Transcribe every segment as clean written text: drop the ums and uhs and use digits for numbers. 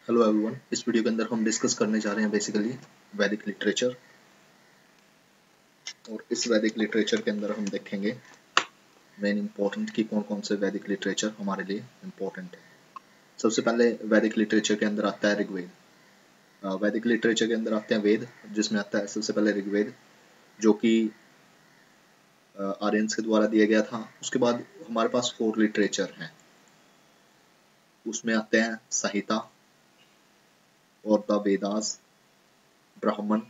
Hello everyone, इस video के अंदर हम डिस्कस करने जा रहे हैं बेसिकली वैदिक लिटरेचर। और इस वैदिक लिटरेचर के अंदर हम देखेंगे मेन इंपॉर्टेंट कि कौन कौन से वैदिक लिटरेचर हमारे लिए इंपॉर्टेंट है। सबसे पहले वैदिक लिटरेचर के अंदर आता है ऋग्वेद। वैदिक लिटरेचर के अंदर आते हैं वेद, जिसमें आता है सबसे पहले ऋग्वेद, जो कि आर्यंस के द्वारा दिया गया था। उसके बाद हमारे पास 4 लिटरेचर हैं, उसमें आते हैं संहिता और द वेदास, ब्राह्मण,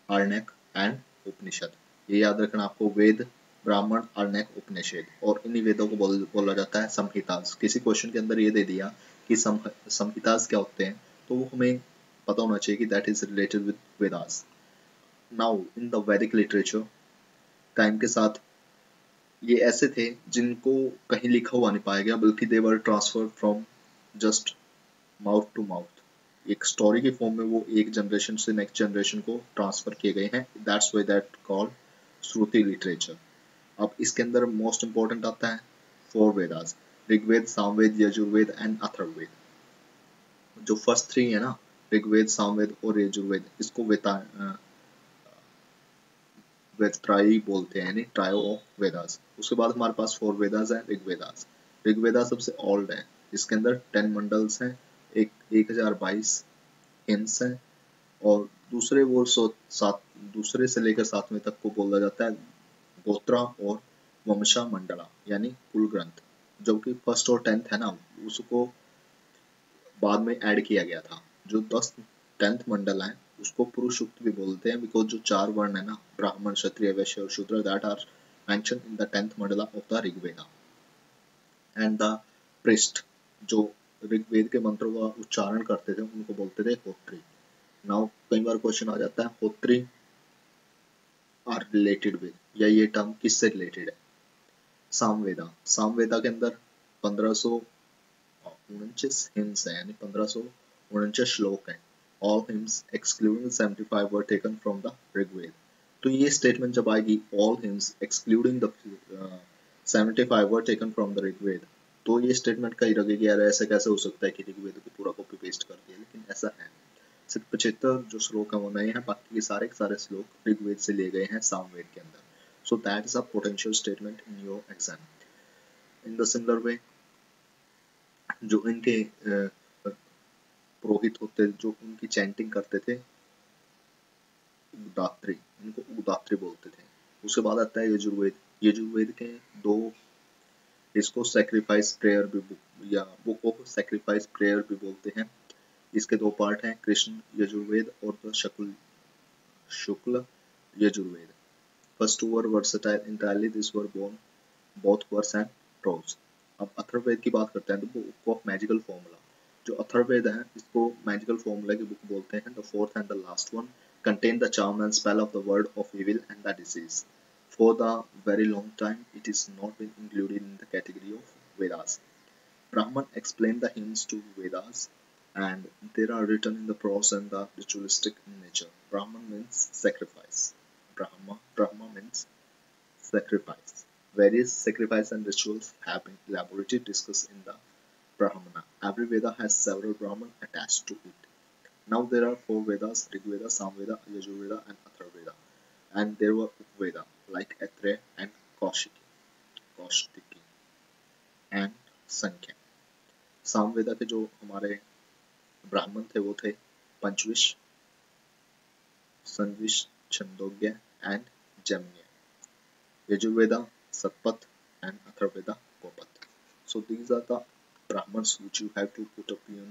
आरण्यक एंड उपनिषद। ये याद रखना आपको, वेद, ब्राह्मण, आरण्यक, उपनिषद, और इन्हीं वेदों को बोला जाता है संहितास। किसी क्वेश्चन के अंदर ये दे दिया कि संहितास क्या होते हैं, तो वो हमें पता होना चाहिए कि that is related with Vedas. Now in the वैदिक लिटरेचर, टाइम के साथ ये ऐसे थे जिनको कहीं लिखा हुआ नहीं पाया गया, बल्कि they were transferred from just mouth to mouth. एक स्टोरी के फॉर्म में वो एक जनरेशन से नेक्स्ट जनरेशन को ट्रांसफर किए गए हैं। That's why that called Shruti literature. अब इसके अंदर मोस्ट इंपॉर्टेंट आता है 4 वेदास, ऋग्वेद, सामवेद, यजुर्वेद एंड अथर्ववेद। जो फर्स्ट 3 है ना, ऋग्वेद, सामवेद और यजुर्वेद, इसको वेदत्रायी बोलते हैं, यानी ट्रायो ऑफ वेदास। उसके बाद हमारे पास 4 वेदास हैं। ऋग्वेदास, ऋग्वेदा सबसे ओल्ड है। इसके अंदर 10 मंडल्स हैं, 1022 हिम्स हैं, और दूसरे से लेकर 7वें तक को बोला जाता है गोत्रा और वंशा मंडला, यानी कुल ग्रंथ। जबकि फर्स्ट और 10th है ना, उसको बाद में ऐड किया गया था। जो 10th मंडल है उसको पुरुषोक्त भी बोलते हैं, बिकॉज जो 4 वर्ण है ना, ब्राह्मण, क्षत्रिय, वैश्य और Shudra, that are mentioned in the 10th mandala of the Rigveda. And the priest, जो ऋग्वेद के मंत्रों का उच्चारण करते थे, उनको बोलते थे होत्री। नाउ कई बार क्वेश्चन आ जाता है होत्री आर रिलेटेड विद, या ये टर्म किससे रिलेटेड है। सामवेदा, सामवेदा के अंदर 1549 हिम्स है, यानी 1549 श्लोक हैं। All hymns excluding 75 were taken from the Rigveda. तो ये स्टेटमेंट जब आएगी, all hymns excluding the 75 were taken from the Rigveda, तो ये स्टेटमेंट कहीं लगेगी यार, ऐसे कैसे हो सकता है कि ऋग्वेद को पूरा कॉपी पेस्ट कर दिया, लेकिन ऐसा है। सिर्फ 75 जो श्लोक है वो नए हैं, बाकी के सारे श्लोक ऋग्वेद से लिए गए हैं सामवेद के अंदर। So that is a potential statement in your exam. In the similar way, जो इनके पुरोहित होते, जो उनकी चैंटिंग करते थे, उदात्री, इनको उदात्री बोलते थे। उसके बाद आता है यजुर्वेद। यजुर्वेद के दो, इसको सैक्रिफाइस प्रेयर भी या बुक ऑफ सैक्रिफाइस प्रेयर भी बोलते हैं। इसके 2 पार्ट हैं, कृष्ण यजुर्वेद और the Shukla Yajurveda. First two were versatile entirely, these were both verse and prose. अब अथर्ववेद की बात करते हैं, तो बुक ऑफ मैजिकल फॉर्मूला। जो अथर्ववेद है, इसको मैजिकल फॉर्मूला की बुक बोलते हैं। The fourth and the last one contain the charm and spell of the word of evil and the disease. For the very long time, it is not been included in the category of Vedas. Brahman explained the hymns to Vedas, and they are written in the prose and the ritualistic in nature. Brahman means sacrifice. Brahma means sacrifice. Various sacrifice and rituals have been elaborately discussed in the Brahmana. Every Veda has several Brahman attached to it. Now there are 4 Vedas: Rigveda, Samveda, Yajurveda and Atharvaveda. And there were Upveda like Athreya and Kaushtiki and Sankhya. Samaveda के जो हमारे ब्राह्मण थे वो थे पंचविश, संविश, Chandogya and जम्य. Yajurveda, Satpat and Atharvaveda, Gopat. So these are the Brahmans which you have to put up in your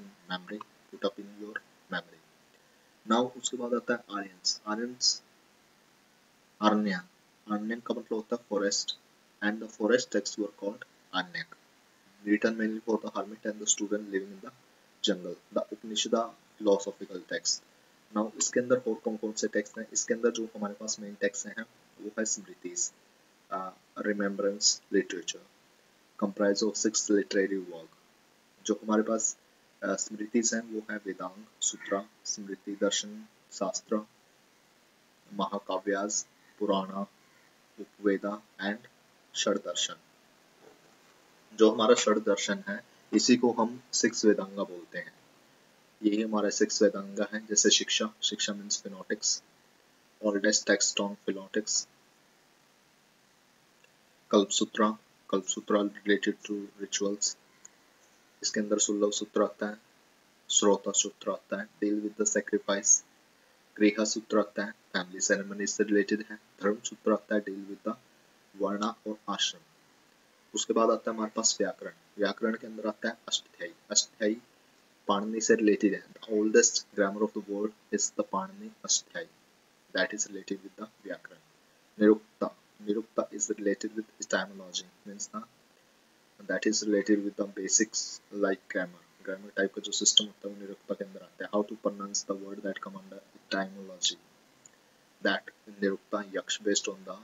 memory. Now उसके बाद आता है Aryans. Arnya. Aryan का मतलब होता है forest, and the forest texts were called Arnyak, written mainly for the hermit and the student living in the jungle. The Upanishad philosophical text. Now इसके अंदर और कौन-कौन से टेक्स्ट हैं? इसके अंदर जो हमारे पास मेन टेक्स्ट हैं वो है smritis, remembrance literature, comprise of 6 literary work. जो हमारे पास स्मृतिस हैं वो है वेदांग, सूत्रा, स्मृति दर्शन शास्त्र, महाकाव्यास, पुराणा, उपवेदा एंड षड दर्शन। जो हमारा षड दर्शन है, इसी को हम 6 वेदांगा बोलते हैं। यही हमारा 6 वेदांगा है, जैसे Shiksha, Shiksha means phonetics, oldest text on phonetics, Kalpasutra, Kalpasutra related to rituals, इसके अंदर सुलभ सूत्र आता है, श्रोता सूत्र आता है, डील विद द सैक्रिफाइस, गृह सूत्र आता है, फैमिली सेरेमनी से रिलेटेड है, धर्म सूत्र आता है, डील विद द वर्ण और आश्रम। उसके बाद आता है हमारे पास व्याकरण, व्याकरण के अंदर आता है अष्टाध्यायी, अष्टाध्यायी पाणिनि से रिलेटेड है, the oldest grammar of the world is the Panini Ashtadhyayi, that is related with the व्याकरण। Nirukta, Nirukta is related with etymology, means that is related with the basics like grammar, grammar type का जो system होता है वो निरुक्ता के अंदर आता है। how to pronounce the word that come under etymology, that Nirukta यक्ष based on the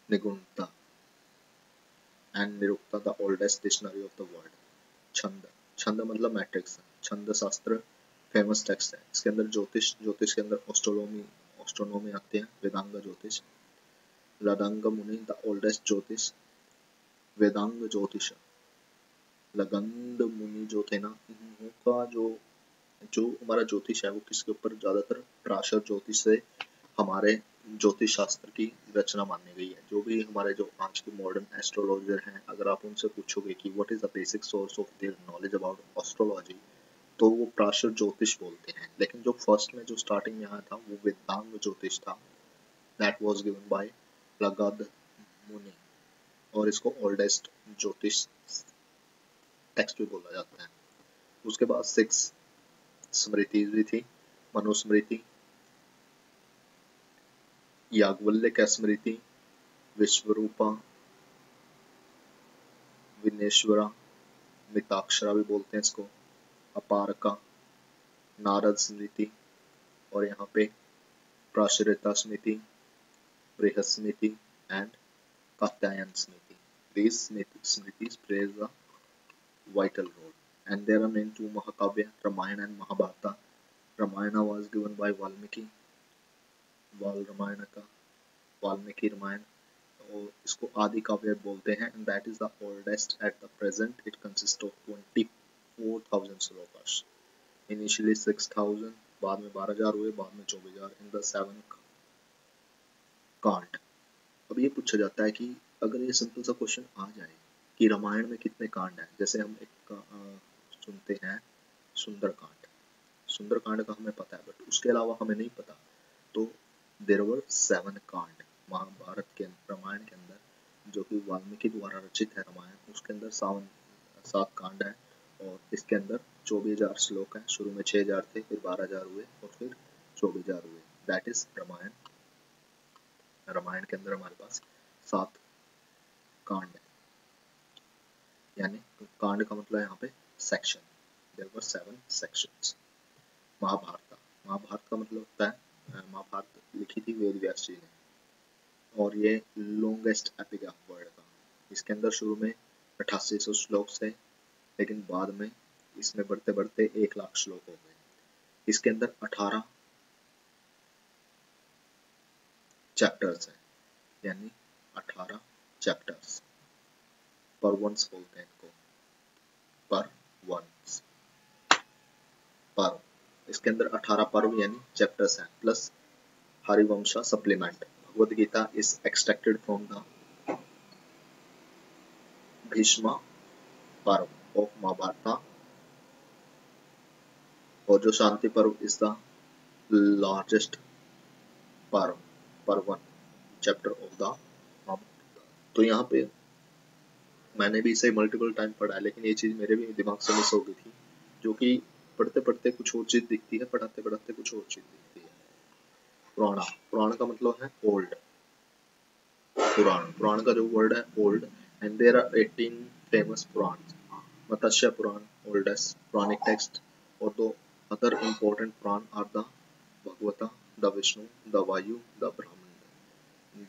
निगुणता, and Nirukta the oldest dictionary of the world। छंद, छंद मतलब मैट्रिक्स, छंद शास्त्र फेमस टेक्स्ट है, इसके अंदर ज्योतिष, ज्योतिष के अंदर एस्ट्रोनॉमी, एस्ट्रोनॉमी आती है, वेदांग ज्योतिष, लदांग मुनि द ओल्डेस्ट ज्योतिष, वेदांग ज्योतिष, लगंध मुनि जो थे ना, उनका जो हमारा ज्योतिष है वो किसके ऊपर ज्यादातर पराशर ज्योतिष से हमारे ज्योतिष शास्त्र की रचना मानी गई है। जो भी हमारे जो आज के मॉडर्न एस्ट्रोलॉजर हैं, अगर आप उनसे पूछोगे कि what is the basic source of their knowledge about astrology, तो वो पराशर ज्योतिष बोलते हैं। लेकिन जो फर्स्ट में जो स्टार्टिंग में आया था वो वेदांग ज्योतिष था, दैट वाज गिवन बाय लगंध मुनि, और इसको ओल्डेस्ट ज्योतिष टेक्स्ट भी बोला जाता है। उसके बाद 6 स्मृति भी थी, मनुस्मृति, याज्ञवल्क्य स्मृति, विश्वरूपा, विनेश्वरा, मिताक्षरा भी बोलते हैं इसको, अपारका, नारद स्मृति, और यहाँ पे प्राशरिता स्मृति, बृहस्मृति and Katyayana Smriti. These smritis plays a vital role, and there are main 2 Mahakavya, Ramayana and Mahabharata. Ramayana was given by Valmiki, वाल रामायण का वाल्मीकि रामायण, और इसको आदि काव्य बोलते हैं, and that is the oldest at the present. It consists of 24,000 shlokas, initially 6,000, बाद में 12,000 हुए, बाद में 24,000 in the 7 कांड। अब ये पूछा जाता है कि अगर ये सिंपल सा क्वेश्चन आ जाए कि रामायण में कितने कांड हैं, जैसे हम एक सुनते हैं सुंदरकांड, सुंदरकांड का हमें पता है, बट उसके अलावा हमें नहीं पता, तो देयर वर 7 कांड महाभारत के रामायण के अंदर, जो कि वाल्मीकि द्वारा रचित है रामायण, उसके अंदर 7 कांड है, और इसके अंदर 24,000 श्लोक है। शुरू में 6,000 थे, फिर 12,000 हुए, और फिर 24,000 हुए, दैट इज रामायण। रामायण के अंदर हमारे पास 7 कांड है, यानी कांड का मतलब यहाँ पे section, there were 7 sections. Mahabharata, Mahabharata का मतलब होता है, महाभारत लिखी थी वेद व्यास जी ने, और ये लॉन्गेस्ट एपिक ऑफ वर्ल्ड था। इसके अंदर शुरू में 8800 श्लोक थे, लेकिन बाद में इसमें बढ़ते बढ़ते 1,00,000 श्लोक हो गए। इसके अंदर 18 चैप्टर्स हैं, यानी 18 चैप्टर्स, पर्वंस बोलते हैं इनको, पर्वंस, पर्व। इसके अंदर 18 पर्व यानी चैप्टर्स हैं, plus Harivamsha supplement. Bhagavad Gita is extracted from the Bhishma Parva of Mahabharat, और जो शांति पर्व is the largest parva, parvan chapter of the Mahabharata. तो यहाँ पे मैंने भी इसे मल्टीपल टाइम पढ़ा है, लेकिन ये चीज मेरे भी दिमाग से मिस हो गई थी, जो कि पढ़ते पढ़ते कुछ और चीज दिखती है, पढ़ाते पढ़ाते कुछ और चीज दिखती है। पुराना, पुराण का मतलब है ओल्ड, पुराण, पुराण का जो वर्ड है old, and there are 18 famous Purana. Matsya Purana oldest Puranic text, और दो other important Purana are the Bhagavata, the Vishnu, the Vayu, the Brahmanda.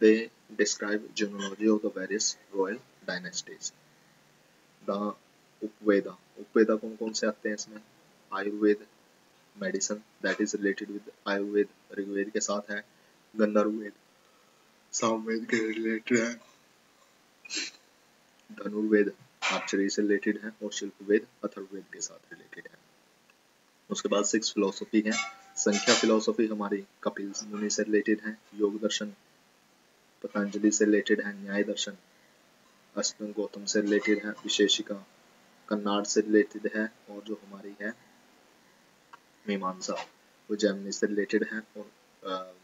They describe genealogy of the various royal dynasties. The Upaveda, Upaveda कौन कौन से आते हैं इसमें? Ayurveda, medicine, that is related with Ayurveda, Rigveda के साथ है, गंधर्ववेद सामवेद के रिलेटेड है, धनुर्वेद आर्चरी से रिलेटेड है, और शिल्पवेद अथर्ववेद के साथ रिलेटेड है। उसके बाद 6 फिलोसफी है। संख्या फिलोसफी हमारी कपिल मुनि से रिलेटेड है। योग दर्शन पतंजलि से रिलेटेड है। न्याय दर्शन अश्विन गौतम से रिलेटेड है। विशेषिका कन्नाड से रिलेटेड है। और जो हमारी है मीमांसा वो जैमिनी से रिलेटेड है। और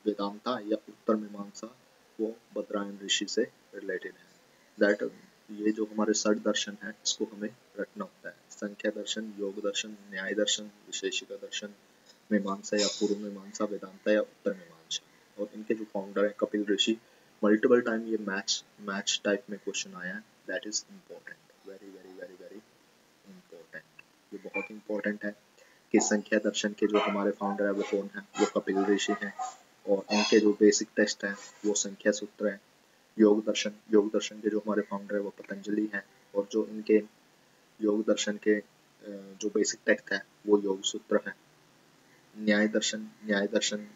वेदांता या उत्तर मीमांसा वो बद्रायन ऋषि से रिलेटेड है। दैट ये जो हमारे 6 दर्शन है इसको हमें रटना होता है। संख्या दर्शन, योग दर्शन, न्याय दर्शन, विशेषिका दर्शन, मीमांसा या पूर्व मीमांसा, वेदांता या उत्तर मीमांसा। और इनके जो फाउंडर है कपिल ऋषि। मल्टीपल टाइम ये मैच टाइप में क्वेश्चन आया है। That is important, very very very very important. ये बहुत इम्पोर्टेंट है कि संख्या दर्शन के जो हमारे फाउंडर है वो कौन है, वो कपिल ऋषि हैं। और इनके जो बेसिक टेक्स्ट है वो संख्या सूत्र है। योग दर्शन के जो हमारे फाउंडर है वो पतंजलि हैं। और जो इनके योग दर्शन के जो बेसिक टेक्स्ट है वो योग सूत्र है। न्याय दर्शन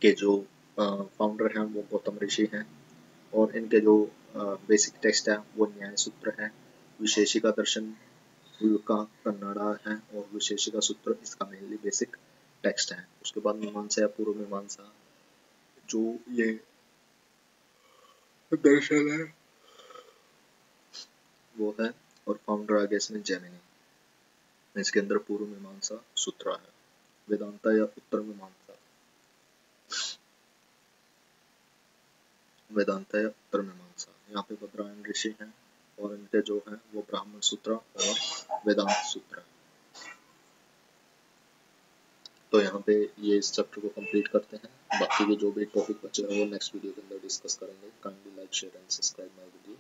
के जो फाउंडर हैं वो गौतम ऋषि हैं। और इनके जो बेसिक टेक्स्ट है वो न्याय सूत्र है। विशेषिका दर्शन का कन्नड़ा है और विशेषिका सूत्र इसका मेनली बेसिक टेक्स्ट है। उसके बाद मीमांसा या पूर्व मीमांसा जो ये दर्शन है वो है। और फाउंडर आगे इसमें जैमिनी। इसके अंदर पूर्व मीमांसा सूत्र है। वेदांता या उत्तर मीमांसा यहाँ पे बद्रायन ऋषि हैं। और इनके जो है वो ब्राह्मण सूत्र और वेदांत सूत्र है। तो यहाँ पे ये इस चैप्टर को कंप्लीट करते हैं। बाकी के जो भी टॉपिक बचे हैं वो नेक्स्ट वीडियो के अंदर डिस्कस करेंगे। Kindly like share and subscribe my video.